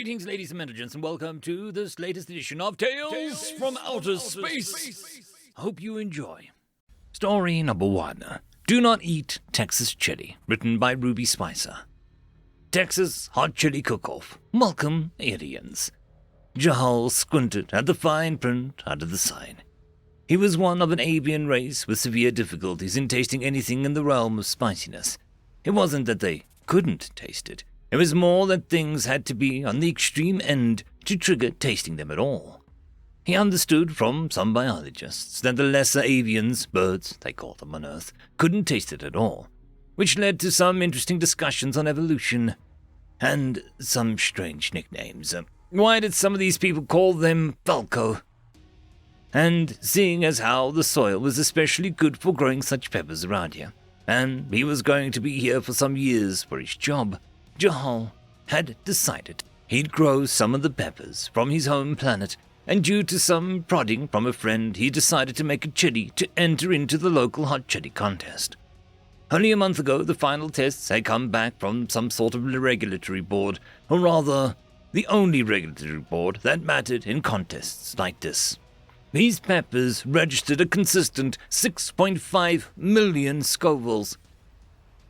Greetings, ladies and gentlemen, and welcome to this latest edition of Tales from Outer Space. Hope you enjoy. Story number 1. Do Not Eat Texas Chili, written by Ruby Spicer. Texas Hot Chili Cook-Off. Welcome, aliens. Jahal squinted at the fine print under the sign. He was one of an avian race with severe difficulties in tasting anything in the realm of spiciness. It wasn't that they couldn't taste it. It was more that things had to be on the extreme end to trigger tasting them at all. He understood from some biologists that the lesser avians, birds, they call them on Earth, couldn't taste it at all, which led to some interesting discussions on evolution, and some strange nicknames. Why did some of these people call them Falco? And seeing as how the soil was especially good for growing such peppers around here, and he was going to be here for some years for his job, Jahal had decided he'd grow some of the peppers from his home planet, and due to some prodding from a friend, he decided to make a chili to enter into the local hot chili contest. Only a month ago, the final tests had come back from some sort of regulatory board, or rather, the only regulatory board that mattered in contests like this. These peppers registered a consistent 6.5 million Scovilles.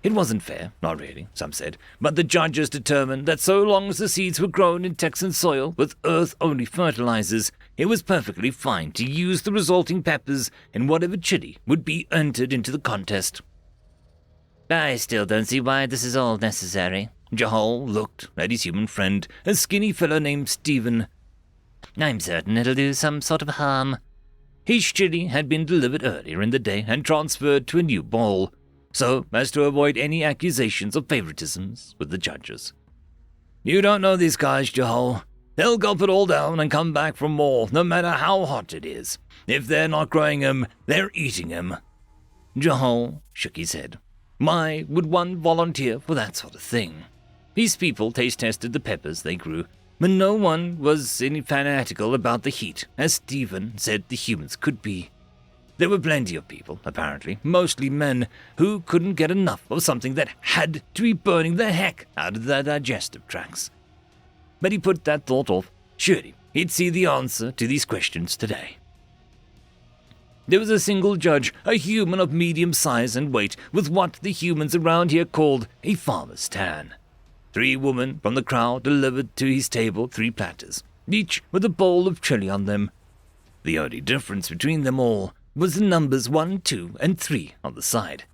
It wasn't fair, not really, some said, but the judges determined that so long as the seeds were grown in Texan soil with earth-only fertilizers, it was perfectly fine to use the resulting peppers in whatever chili would be entered into the contest. I still don't see why this is all necessary. Jahal looked at his human friend, a skinny fellow named Stephen. I'm certain it'll do some sort of harm. His chili had been delivered earlier in the day and transferred to a new bowl, so as to avoid any accusations of favoritisms with the judges. You don't know these guys, Jahal. They'll gulp it all down and come back for more, no matter how hot it is. If they're not growing 'em, they're eating 'em. Jahal shook his head. Why would one volunteer for that sort of thing? These people taste-tested the peppers they grew, but no one was any fanatical about the heat, as Stephen said the humans could be. There were plenty of people, apparently, mostly men, who couldn't get enough of something that had to be burning the heck out of their digestive tracts. But he put that thought off. Surely he'd see the answer to these questions today. There was a single judge, a human of medium size and weight, with what the humans around here called a farmer's tan. 3 women from the crowd delivered to his table 3 platters, each with a bowl of chili on them. The only difference between them all was the numbers 1, 2, and 3 on the side.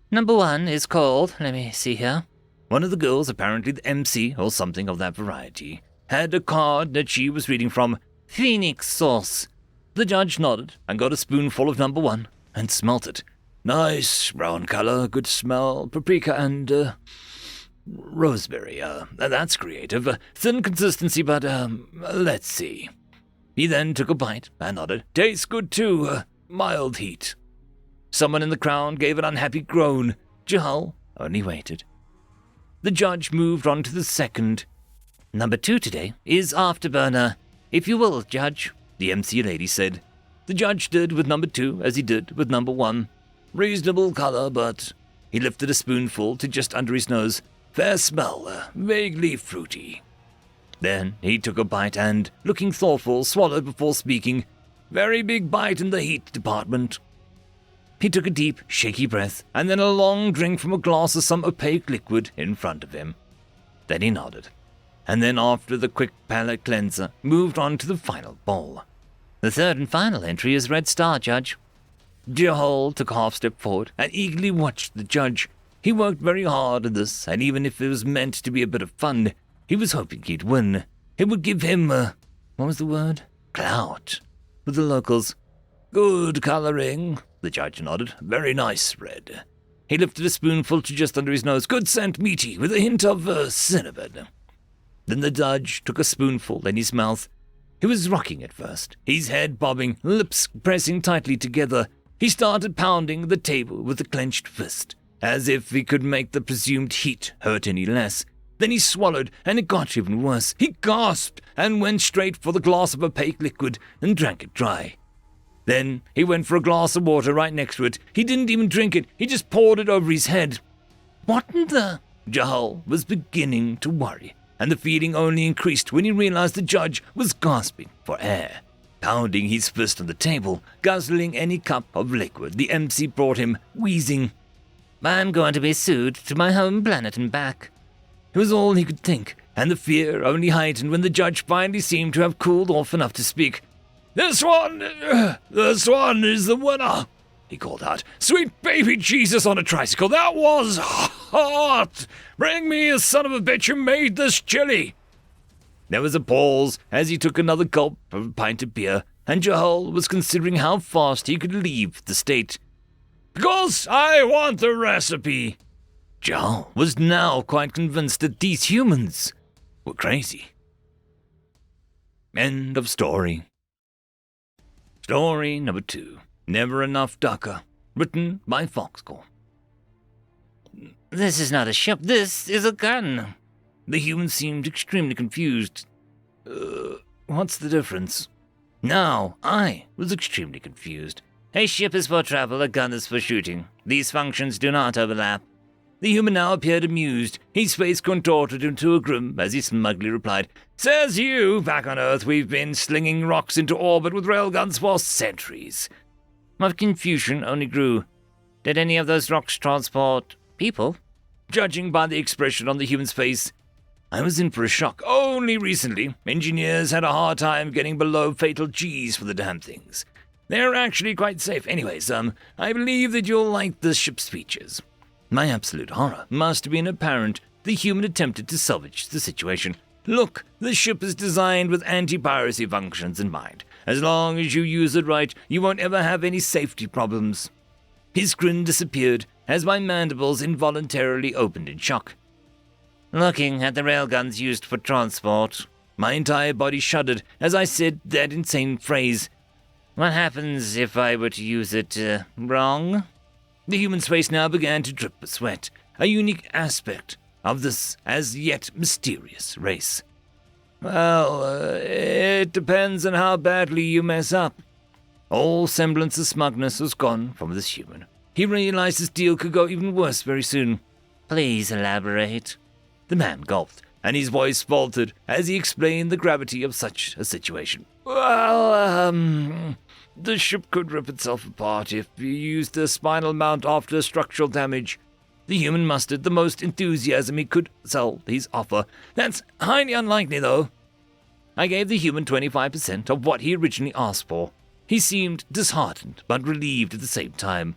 Number 1 is called, let me see here. One of the girls, apparently the MC or something of that variety, had a card that she was reading from Phoenix Sauce. The judge nodded and got a spoonful of number 1 and smelt it. Nice brown color, good smell, paprika and rosemary. That's creative. Thin consistency, but let's see. He then took a bite and nodded. Tastes good too. Mild heat. Someone in the crowd gave an unhappy groan. Jahal only waited. The judge moved on to the second. Number 2 today is Afterburner. If you will, Judge, the MC lady said. The judge did with number 2 as he did with number 1. Reasonable color, but he lifted a spoonful to just under his nose. Fair smell, vaguely fruity. Then he took a bite and, looking thoughtful, swallowed before speaking. Very big bite in the heat department. He took a deep, shaky breath, and then a long drink from a glass of some opaque liquid in front of him. Then he nodded, and then after the quick palate cleanser, moved on to the final bowl. The third and final entry is Red Star, Judge. Jahal took a half step forward and eagerly watched the judge. He worked very hard at this, and even if it was meant to be a bit of fun, he was hoping he'd win. It would give him, what was the word? Clout. With the locals. Good coloring, the judge nodded. Very nice red. He lifted a spoonful to just under his nose. Good scent, meaty, with a hint of cinnamon. Then the judge took a spoonful in his mouth. He was rocking at first, his head bobbing, lips pressing tightly together. He started pounding the table with a clenched fist, as if he could make the presumed heat hurt any less. Then he swallowed, and it got even worse. He gasped and went straight for the glass of opaque liquid and drank it dry. Then he went for a glass of water right next to it. He didn't even drink it. He just poured it over his head. What in the... Jahal was beginning to worry and the feeling only increased when he realized the judge was gasping for air. Pounding his fist on the table, guzzling any cup of liquid the MC brought him, wheezing, "I'm going to be sued to my home planet and back." It was all he could think, and the fear only heightened when the judge finally seemed to have cooled off enough to speak. This one is the winner," he called out. "Sweet baby Jesus on a tricycle, that was hot! Bring me a son of a bitch who made this chili." There was a pause as he took another gulp of a pint of beer, and Jahal was considering how fast he could leave the state. "Because I want the recipe." Jahal was now quite convinced that these humans were crazy. End of story. Story number 2. Never Enough Dakka. Written by Foxcall. "This is not a ship, this is a gun." The human seemed extremely confused. What's the difference? Now, I was extremely confused. "A ship is for travel, a gun is for shooting. These functions do not overlap." The human now appeared amused. His face contorted into a grin as he smugly replied, "Says you, back on Earth we've been slinging rocks into orbit with railguns for centuries." My confusion only grew. Did any of those rocks transport people? Judging by the expression on the human's face, I was in for a shock. Only recently, engineers had a hard time getting below fatal Gs for the damn things. They're actually quite safe. Anyways, I believe that you'll like the ship's features. My absolute horror must have been apparent. The human attempted to salvage the situation. Look, the ship is designed with anti-piracy functions in mind. As long as you use it right, you won't ever have any safety problems. His grin disappeared as my mandibles involuntarily opened in shock. Looking at the railguns used for transport, my entire body shuddered as I said that insane phrase. What happens if I were to use it wrong? The human's face now began to drip with sweat, a unique aspect of this as yet mysterious race. Well, it depends on how badly you mess up. All semblance of smugness was gone from this human. He realized his deal could go even worse very soon. Please elaborate. The man gulped, and his voice faltered as he explained the gravity of such a situation. Well, the ship could rip itself apart if you used the spinal mount after structural damage. The human mustered the most enthusiasm he could sell his offer. That's highly unlikely, though. I gave the human 25% of what he originally asked for. He seemed disheartened, but relieved at the same time.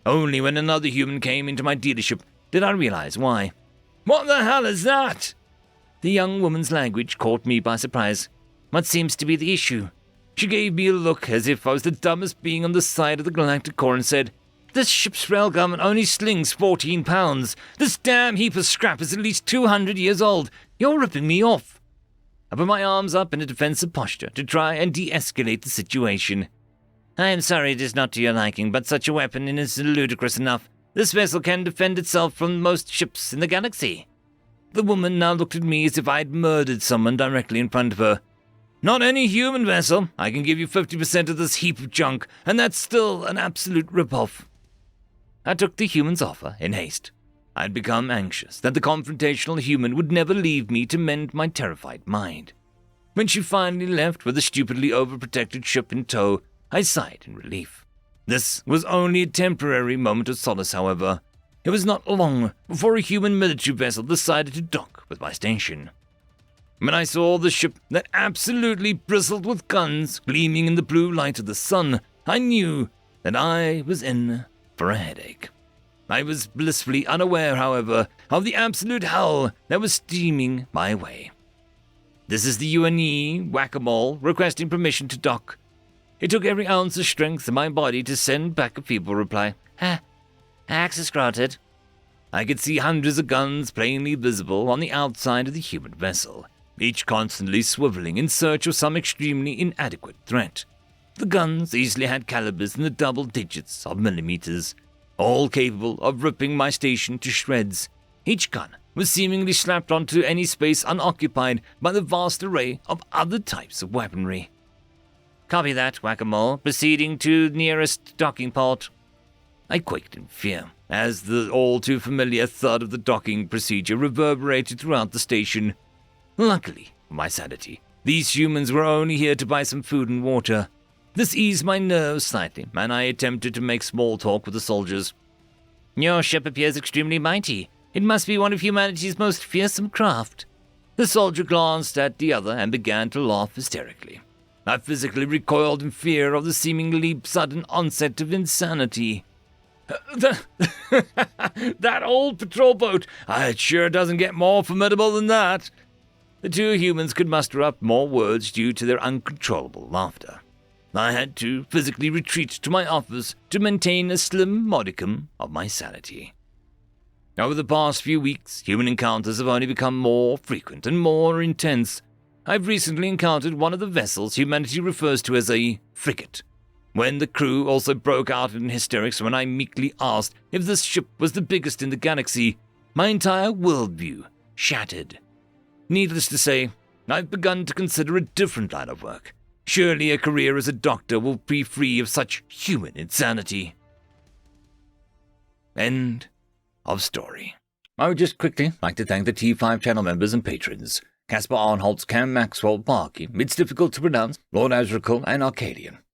Only when another human came into my dealership did I realize why. What the hell is that? The young woman's language caught me by surprise. What seems to be the issue? She gave me a look as if I was the dumbest being on the side of the galactic core and said, This ship's railgun only slings 14 pounds. This damn heap of scrap is at least 200 years old. You're ripping me off. I put my arms up in a defensive posture to try and de-escalate the situation. I am sorry it is not to your liking, but such a weapon is ludicrous enough. This vessel can defend itself from most ships in the galaxy. The woman now looked at me as if I had murdered someone directly in front of her. Not any human vessel. I can give you 50% of this heap of junk, and that's still an absolute rip-off. I took the human's offer in haste. I had become anxious that the confrontational human would never leave me to mend my terrified mind. When she finally left with the stupidly overprotected ship in tow, I sighed in relief. This was only a temporary moment of solace, however. It was not long before a human military vessel decided to dock with my station. When I saw the ship that absolutely bristled with guns gleaming in the blue light of the sun, I knew that I was in for a headache. I was blissfully unaware, however, of the absolute hell that was steaming my way. This is the UNE whack-a-mole requesting permission to dock. It took every ounce of strength in my body to send back a feeble reply. Access granted. I could see hundreds of guns plainly visible on the outside of the human vessel, each constantly swiveling in search of some extremely inadequate threat. The guns easily had calibers in the double digits of millimeters, all capable of ripping my station to shreds. Each gun was seemingly slapped onto any space unoccupied by the vast array of other types of weaponry. Copy that, whack-a-mole. Proceeding to nearest docking port. I quaked in fear as the all-too-familiar thud of the docking procedure reverberated throughout the station. Luckily for my sanity, these humans were only here to buy some food and water. This eased my nerves slightly, and I attempted to make small talk with the soldiers. Your ship appears extremely mighty. It must be one of humanity's most fearsome craft. The soldier glanced at the other and began to laugh hysterically. I physically recoiled in fear of the seemingly sudden onset of insanity. That old patrol boat! It sure doesn't get more formidable than that. The two humans could muster up more words due to their uncontrollable laughter. I had to physically retreat to my office to maintain a slim modicum of my sanity. Over the past few weeks, human encounters have only become more frequent and more intense. I've recently encountered one of the vessels humanity refers to as a frigate, when the crew also broke out in hysterics when I meekly asked if this ship was the biggest in the galaxy. My entire worldview shattered. Needless to say, I've begun to consider a different line of work. Surely a career as a doctor will be free of such human insanity. End of story. I would just quickly like to thank the T5 channel members and patrons. Caspar Arnholtz, Cam Maxwell, Barkey, It's Difficult to Pronounce, Lord Azrakul, and Arcadian.